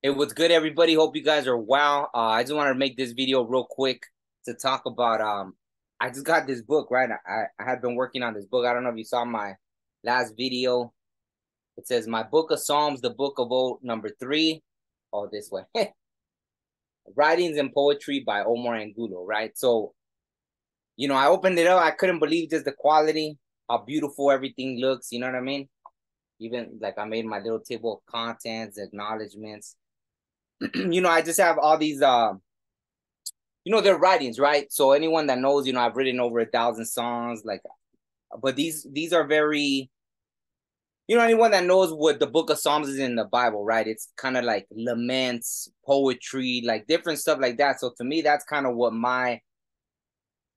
Hey, what's good, everybody? Hope you guys are well. I just wanted to make this video real quick to talk about I just got this book, right? I had been working on this book. I don't know if you saw my last video. It says My Book of Psalms, the Book of Old, number 3. Oh, this way. Writings and Poetry by Omar Angulo, right? So, I opened it up. I couldn't believe just the quality, how beautiful everything looks. You know what I mean? Even like I made my little table of contents, acknowledgments. I just have all these their writings, right? So anyone that knows, I've written over 1,000 songs, like, but these are very, anyone that knows what the Book of Psalms is in the Bible, right? It's kind of like laments, poetry, like different stuff like that. So to me, that's kind of what my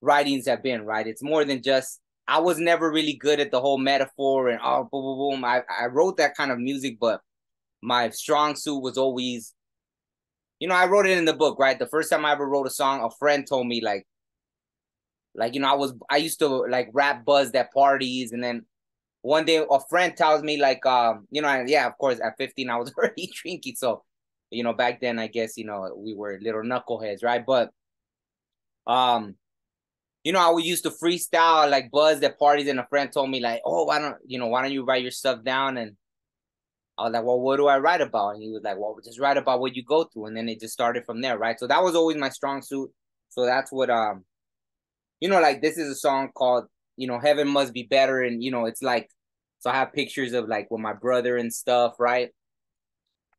writings have been, right? It's more than just. I was never really good at the whole metaphor and boom, boom, boom. I wrote that kind of music, but my strong suit was always, I wrote it in the book, right? The first time I ever wrote a song, a friend told me I used to like rap buzzed at parties, and then one day a friend tells me yeah, of course at 15 I was already drinking, so back then I guess we were little knuckleheads, right? But um I would used to freestyle like buzzed at parties, and a friend told me like, oh, why don't you write your stuff down? And I was like, well, what do I write about? And he was like, well, just write about what you go through, and then it just started from there, right? So that was always my strong suit. So that's what like this is a song called, Heaven Must Be Better. And, it's like, so I have pictures of like with my brother and stuff, right?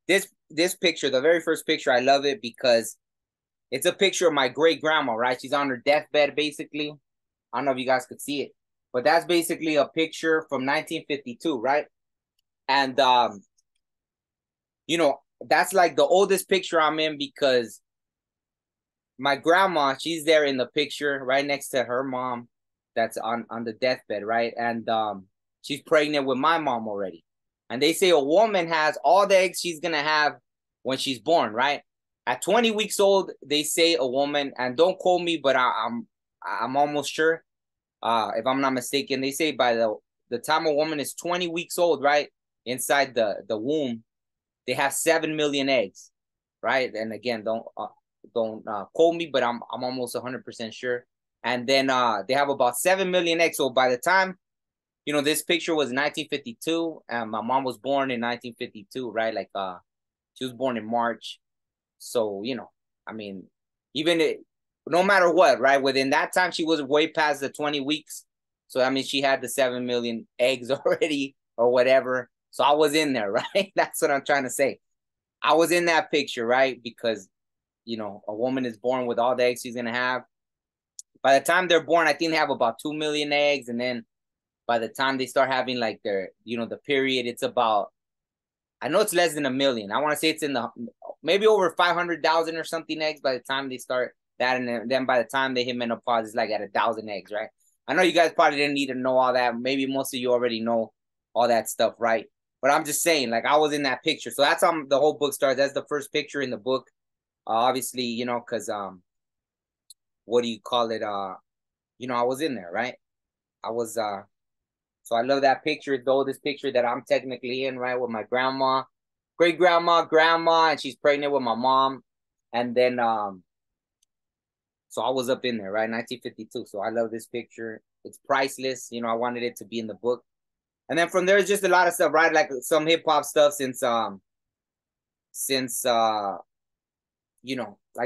This picture, the very first picture, I love it because it's a picture of my great grandma, right? She's on her deathbed, basically. I don't know if you guys could see it, but that's basically a picture from 1952, right? And, that's like the oldest picture I'm in because my grandma, she's there in the picture right next to her mom that's on the deathbed, right? And she's pregnant with my mom already. And they say a woman has all the eggs she's gonna have when she's born, right? At 20 weeks old, they say a woman, and don't quote me, but I'm almost sure, if I'm not mistaken, they say by the time a woman is 20 weeks old, right, inside the womb, they have 7 million eggs, right? And again, don't quote me, but I'm almost 100% sure. And then they have about 7 million eggs. So by the time this picture was 1952, and my mom was born in 1952, right? Like she was born in March. So I mean, even no matter what, right? Within that time, she was way past the 20 weeks. So I mean, she had the 7 million eggs already or whatever. So I was in there, right? That's what I'm trying to say. I was in that picture, right? Because a woman is born with all the eggs she's gonna have. By the time they're born, I think they have about 2 million eggs, and then by the time they start having like their, the period, it's about, I know it's less than a million. I want to say it's in the maybe over 500,000 or something eggs by the time they start that, and then by the time they hit menopause, it's like at 1,000 eggs, right? I know you guys probably didn't need to know all that. Maybe most of you already know all that stuff, right? But I'm just saying, like I was in that picture, so that's how the whole book starts. That's the first picture in the book. Obviously, because what do you call it? I was in there, right? I was so I love that picture, though, this picture that I'm technically in, right, with my grandma, great grandma, grandma, and she's pregnant with my mom. And then so I was up in there, right? 1952. So I love this picture. It's priceless. I wanted it to be in the book. And then from there, it's just a lot of stuff, right? Like some hip hop stuff since like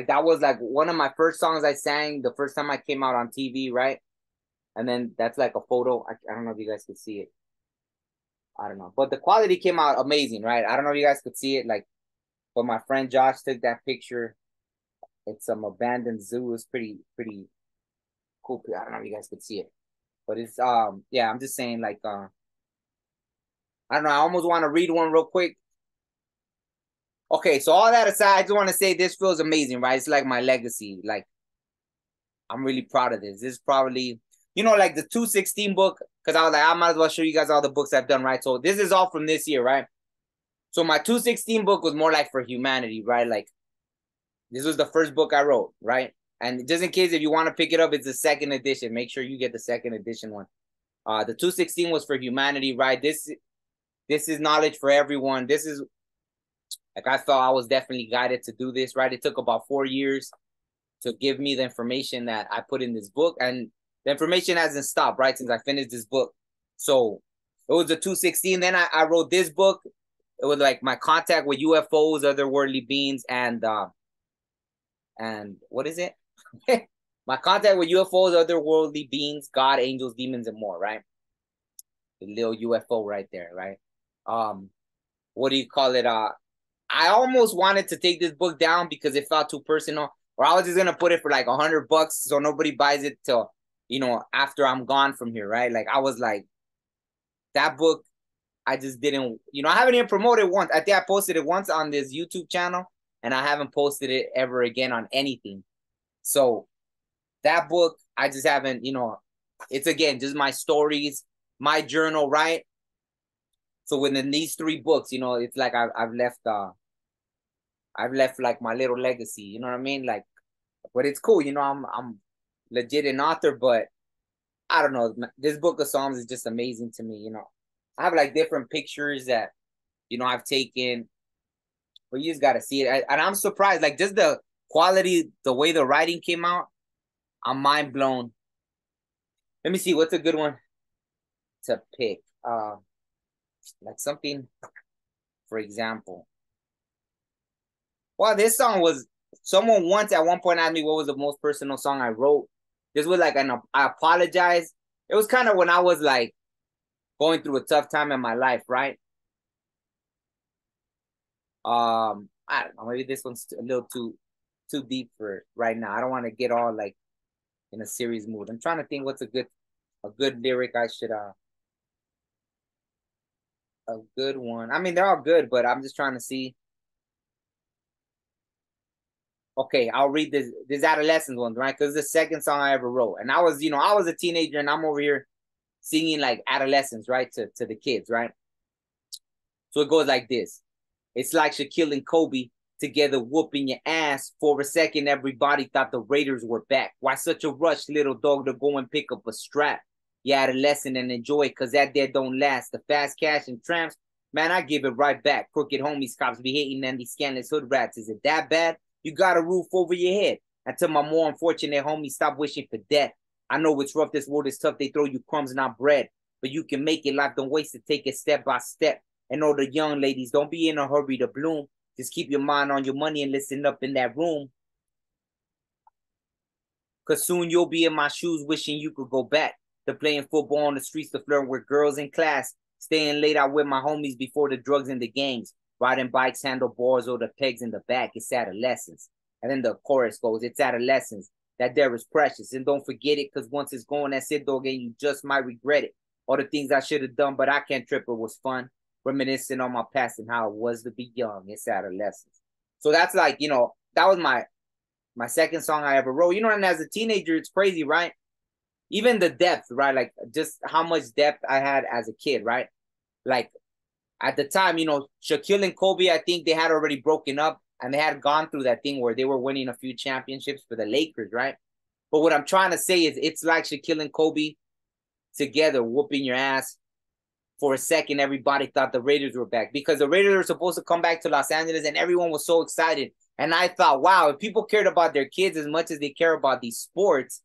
that was like one of my first songs I sang the first time I came out on TV, right? And then that's like a photo. I don't know if you guys could see it. I don't know. But the quality came out amazing, right? I don't know if you guys could see it. Like, but my friend Josh took that picture. It's some abandoned zoo. It's pretty cool. I don't know if you guys could see it. But it's yeah, I'm just saying, like, I don't know, I almost want to read one real quick. Okay, so all that aside, I just want to say this feels amazing, right? It's like my legacy. Like, I'm really proud of this. This is probably, like the 216 book, because I was like, I might as well show you guys all the books I've done, right? So this is all from this year, right? So my 216 book was more like for humanity, right? Like this was the first book I wrote, right? And just in case if you want to pick it up, it's the second edition. Make sure you get the second edition one. The 216 was for humanity, right? This is knowledge for everyone. This is Like I felt I was definitely guided to do this, right? It took about 4 years to give me the information that I put in this book. And the information hasn't stopped, right? Since I finished this book. So it was a 216. Then I wrote this book. It was like my contact with UFOs, otherworldly beings, and what is it? My contact with UFOs, otherworldly beings, God, angels, demons, and more, right? The little UFO right there, right? What do you call it? I almost wanted to take this book down because it felt too personal, or I was just gonna put it for like $100 so nobody buys it till, after I'm gone from here, right? Like I was like, that book, I just didn't, I haven't even promoted it once. I think I posted it once on this YouTube channel, and I haven't posted it ever again on anything. So that book, I just haven't, it's again just my stories, my journal, right? So within these 3 books, it's like I've left like my little legacy, you know what I mean? Like, but it's cool, I'm legit an author, but I don't know. This book of Psalms is just amazing to me, I have like different pictures that, I've taken, but you just got to see it. And I'm surprised, like just the quality, the way the writing came out, I'm mind blown. Let me see, what's a good one to pick? Like something, for example. Well, this song was, someone once at one point asked me what was the most personal song I wrote. This was like I apologize. It was kind of when I was like going through a tough time in my life, right? I don't know, maybe this one's a little too deep for right now. I don't want to get all like in a serious mood. I'm trying to think what's a good lyric I should a good one. I mean, they're all good, but I'm just trying to see. Okay, I'll read this adolescent one, right? Because it's the second song I ever wrote. And I was a teenager, and I'm over here singing like adolescence, right? To the kids, right? So it goes like this. It's like Shaquille and Kobe together whooping your ass. For a second, everybody thought the Raiders were back. Why such a rush, little dog, to go and pick up a strap? You adolescent and enjoy it, cause that there don't last. The fast cash and tramps, man, I give it right back. Crooked homies, cops be hating, and these scandalous hood rats. Is it that bad? You got a roof over your head. Until my more unfortunate homies stop wishing for death. I know it's rough, this world is tough. They throw you crumbs, not bread. But you can make it, life don't waste it. Take it step by step. And all the young ladies, don't be in a hurry to bloom. Just keep your mind on your money and listen up in that room. Cause soon you'll be in my shoes wishing you could go back to playing football on the streets, to flirting with girls in class, staying late out with my homies before the drugs and the gangs, riding bikes, handlebars, or the pegs in the back. It's adolescence. And then the chorus goes, it's adolescence. That there is precious. And don't forget it, because once it's gone, that's it, dog, and you just might regret it. All the things I should have done, but I can't trip. It was fun. Reminiscing on my past and how it was to be young. It's adolescence. So that's like, that was my second song I ever wrote. And as a teenager, it's crazy, right? Even the depth, right? Like just how much depth I had as a kid, right? Like at the time, Shaquille and Kobe, I think they had already broken up, and they had gone through that thing where they were winning a few championships for the Lakers, right? But what I'm trying to say is it's like Shaquille and Kobe together whooping your ass. For a second, everybody thought the Raiders were back, because the Raiders were supposed to come back to Los Angeles, and everyone was so excited. And I thought, wow, if people cared about their kids as much as they care about these sports,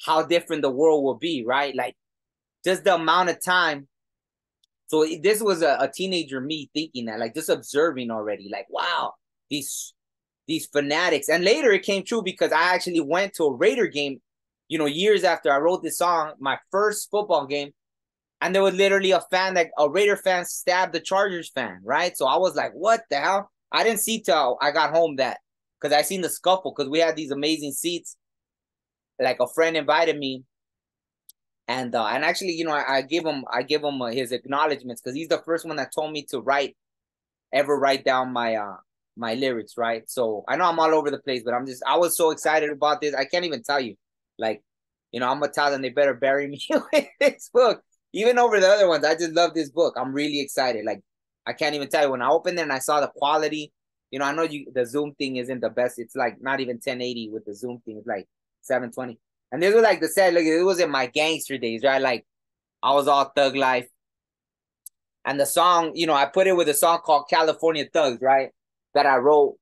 how different the world will be, right? Like just the amount of time. So this was a teenager me thinking that, like just observing already, like, wow, these fanatics. And later it came true, because I actually went to a Raider game, years after I wrote this song, my first football game. And there was literally a Raider fan stabbed the Chargers fan, right? So I was like, what the hell? I didn't see till I got home that, because I seen the scuffle, because we had these amazing seats. Like a friend invited me, and actually, I give him his acknowledgments, because he's the first one that told me to write down my lyrics, right? So I know I'm all over the place, but I was so excited about this. I can't even tell you. Like, I'm gonna tell them they better bury me with this book. Even over the other ones, I just love this book. I'm really excited. Like, I can't even tell you. When I opened it and I saw the quality, I know the Zoom thing isn't the best. It's like not even 1080 with the Zoom thing. It's like 720. And this was like the set. Like, it was in my gangster days, right? Like, I was all thug life. And the song, I put it with a song called California Thugs, right? that I wrote,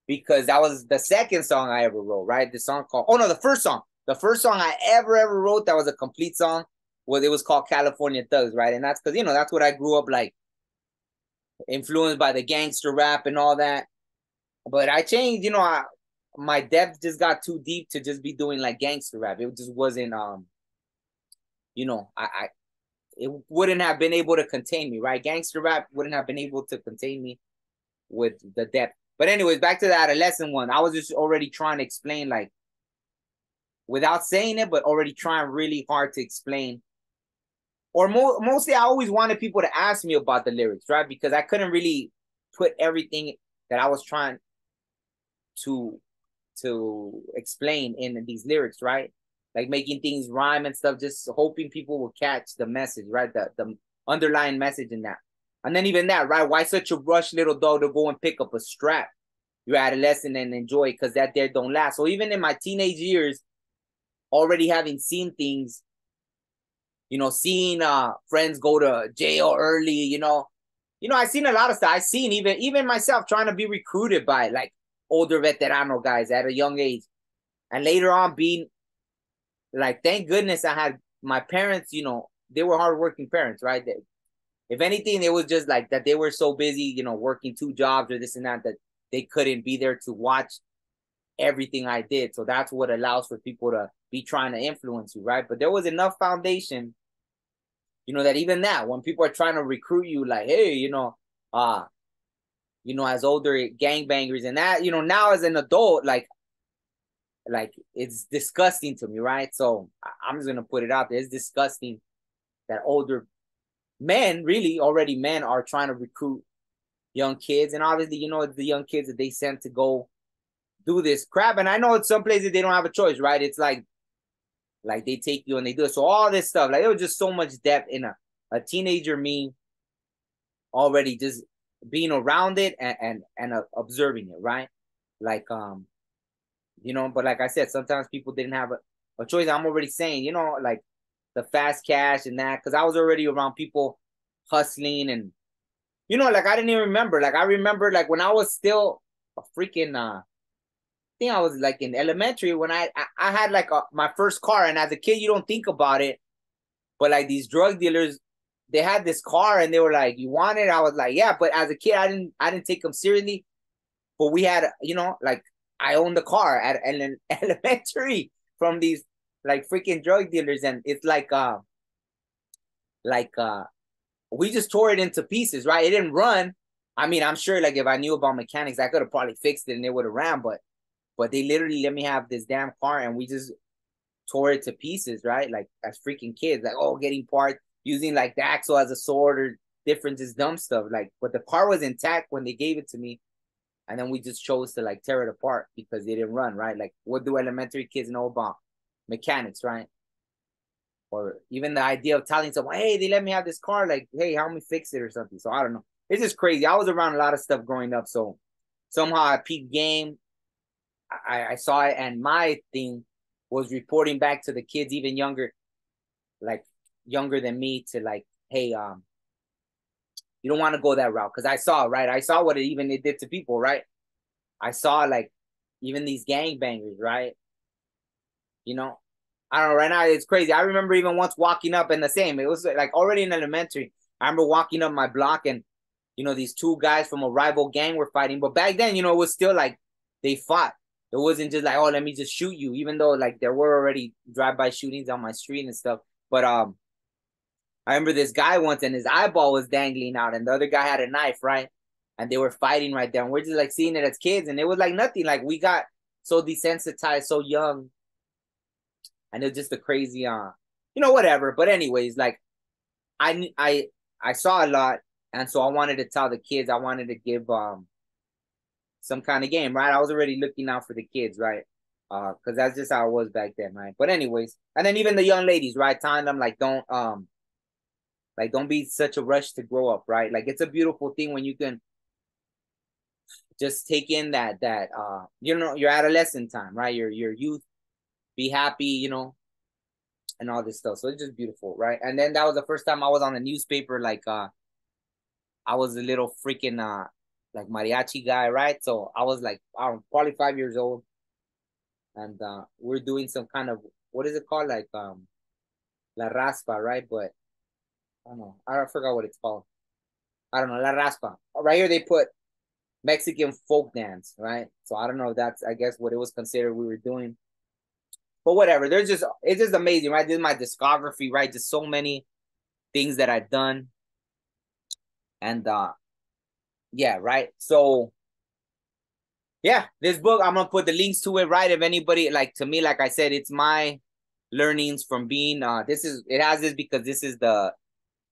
because that was the second song I ever wrote, right? The song called, oh no, the first song. The first song I ever wrote that was a complete song it was called California Thugs, right? And that's because, that's what I grew up like, influenced by the gangster rap and all that. But I changed, my depth just got too deep to just be doing like gangster rap. It just wasn't, I it wouldn't have been able to contain me, right? Gangster rap wouldn't have been able to contain me with the depth. But anyways, back to the adolescent one. I was just already trying to explain, like, without saying it, but already trying really hard to explain. Or mostly I always wanted people to ask me about the lyrics, right? Because I couldn't really put everything that I was trying to explain in these lyrics, right? Like making things rhyme and stuff, just hoping people will catch the message, right? The underlying message in that. And then even that, right? Why such a rush, little dog, to go and pick up a strap? You're adolescent and enjoy it, because that there don't last. So even in my teenage years, already having seen things, seeing friends go to jail early, I seen a lot of stuff. I seen even myself trying to be recruited by like older veterano guys at a young age. And later on being like, thank goodness I had my parents, they were hardworking parents, right? If anything, it was just like that they were so busy, working 2 jobs or this and that they couldn't be there to watch everything I did. So that's what allows for people to be trying to influence you, right? But there was enough foundation, that even that, when people are trying to recruit you, like, hey, as older gangbangers and that, now as an adult, like it's disgusting to me, right? So I'm just gonna put it out there. It's disgusting that older men, really already men, are trying to recruit young kids. And obviously, it's the young kids that they sent to go do this crap. And I know in some places they don't have a choice, right? It's like they take you and they do it. So all this stuff, like, there was just so much depth in a teenager me already just being around it and observing it, right? Like, but like I said, sometimes people didn't have a choice. I'm already saying, like the fast cash and that, because I was already around people hustling and, like I didn't even remember. Like I remember like when I was still a freaking, I think I was like in elementary when I had like my first car. And as a kid, you don't think about it. But like these drug dealers, they had this car and they were like, you want it? I was like, yeah. But as a kid, I didn't take them seriously. But we had, like I owned the car at an elementary from these like freaking drug dealers. And it's like we just tore it into pieces, right? It didn't run. I mean, I'm sure like if I knew about mechanics, I could have probably fixed it and it would have ran. But they literally let me have this damn car and we just tore it to pieces, right? Like as freaking kids, like, oh, getting parts, using like the axle as a sword or different just dumb stuff. Like, but the car was intact when they gave it to me. And then we just chose to like tear it apart because they didn't run, right? Like, what do elementary kids know about mechanics, right? Or even the idea of telling someone, hey, they let me have this car, like, hey, help me fix it or something. So I don't know. It's just crazy. I was around a lot of stuff growing up. So somehow I peaked game. I saw it, and my thing was reporting back to the kids even younger, like younger than me, to like, hey, you don't want to go that route. Because I saw, right? I saw what it did to people, right? I saw like even these gangbangers, right? I don't know, right now it's crazy. I remember even once walking up and the same. It was like already in elementary. I remember walking up my block and, these 2 guys from a rival gang were fighting. But back then, it was still like they fought. It wasn't just like, oh, let me just shoot you, even though like there were already drive-by shootings on my street and stuff. But I remember this guy once and his eyeball was dangling out and the other guy had a knife, right? And they were fighting right there. And we're just like seeing it as kids. And it was like nothing. Like we got so desensitized so young. And it was just a crazy, whatever. But anyways, like I saw a lot. And so I wanted to tell the kids, I wanted to give some kind of game, right? I was already looking out for the kids, right? Because that's just how it was back then, right? But anyways, and then even the young ladies, right? Telling them like don't be such a rush to grow up, right? Like it's a beautiful thing when you can just take in that your adolescent time, right? Your youth, be happy, and all this stuff. So it's just beautiful, right? And then that was the first time I was on a newspaper, like I was a little freaking like mariachi guy, right? So I was like, I don't know, probably 5 years old, and we're doing some kind of, what is it called, like la raspa, right? But I don't know, I forgot what it's called. I don't know, la raspa. Right here they put Mexican folk dance, right? So I don't know if that's, I guess, what it was considered we were doing. But whatever, it's just amazing, right? This is my discography, right? Just so many things that I've done. And yeah, right. So yeah, this book, I'm gonna put the links to it, right? If anybody, like, to me, like I said, it's my learnings from being it has this because this is the,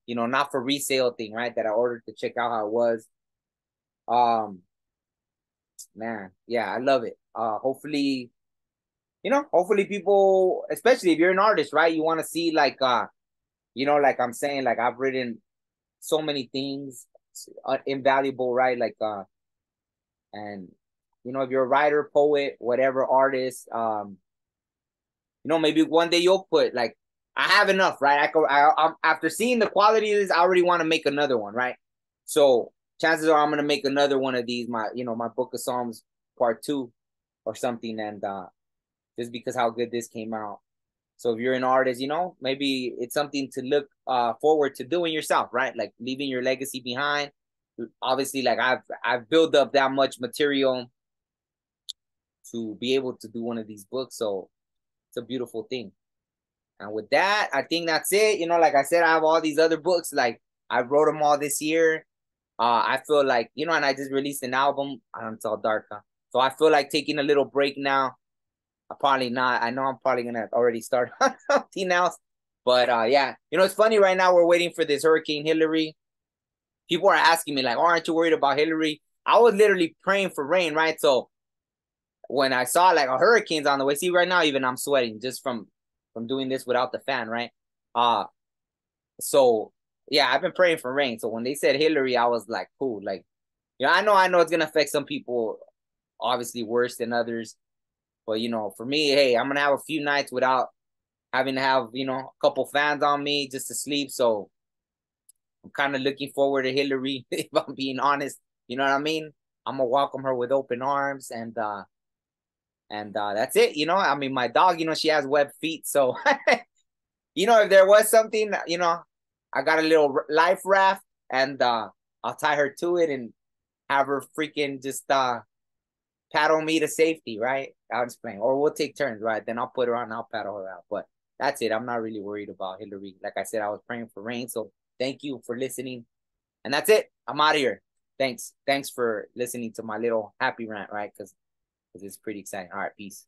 not for resale thing, right? That I ordered to check out how it was. Um Man, yeah, I love it. Hopefully, hopefully people, especially if you're an artist, right? You want to see, like like I'm saying, like I've written so many things, invaluable, right? Like and if you're a writer, poet, whatever, artist, maybe one day you'll put, like, I have enough, right? I'm after seeing the quality of this, I already want to make another one, right? So chances are I'm gonna make another one of these, my Book of Psalms part 2 or something, and just because how good this came out. So if you're an artist, maybe it's something to look forward to doing yourself, right? Like leaving your legacy behind. Obviously, like I've built up that much material to be able to do one of these books, so it's a beautiful thing. And with that, I think that's it. Like I said, I have all these other books. Like I wrote them all this year. I feel like, and I just released an album. I don't tell dark, huh? So I feel like taking a little break now. I probably not. I know I'm probably gonna already start on something else. But yeah, it's funny right now. We're waiting for this Hurricane Hillary. People are asking me like, "Oh, aren't you worried about Hillary?" I was literally praying for rain, right? So when I saw like a hurricane's on the way, see right now even I'm sweating just from doing this without the fan, right? Uh so yeah, I've been praying for rain. So when they said Hillary, I was like, cool. Like, I know it's gonna affect some people, obviously worse than others. But for me, hey, I'm gonna have a few nights without having to have a couple fans on me just to sleep. So I'm kind of looking forward to Hillary, if I'm being honest. You know what I mean? I'm gonna welcome her with open arms, and that's it. I mean, my dog, she has web feet, so if there was something, I got a little life raft, and I'll tie her to it and have her freaking just paddle me to safety, right? I'll just playing, or we'll take turns, right? Then I'll put her on, and I'll paddle her out. But that's it. I'm not really worried about Hillary. Like I said, I was praying for rain. So thank you for listening, and that's it. I'm out of here. Thanks for listening to my little happy rant, right? Because it's pretty exciting. All right, peace.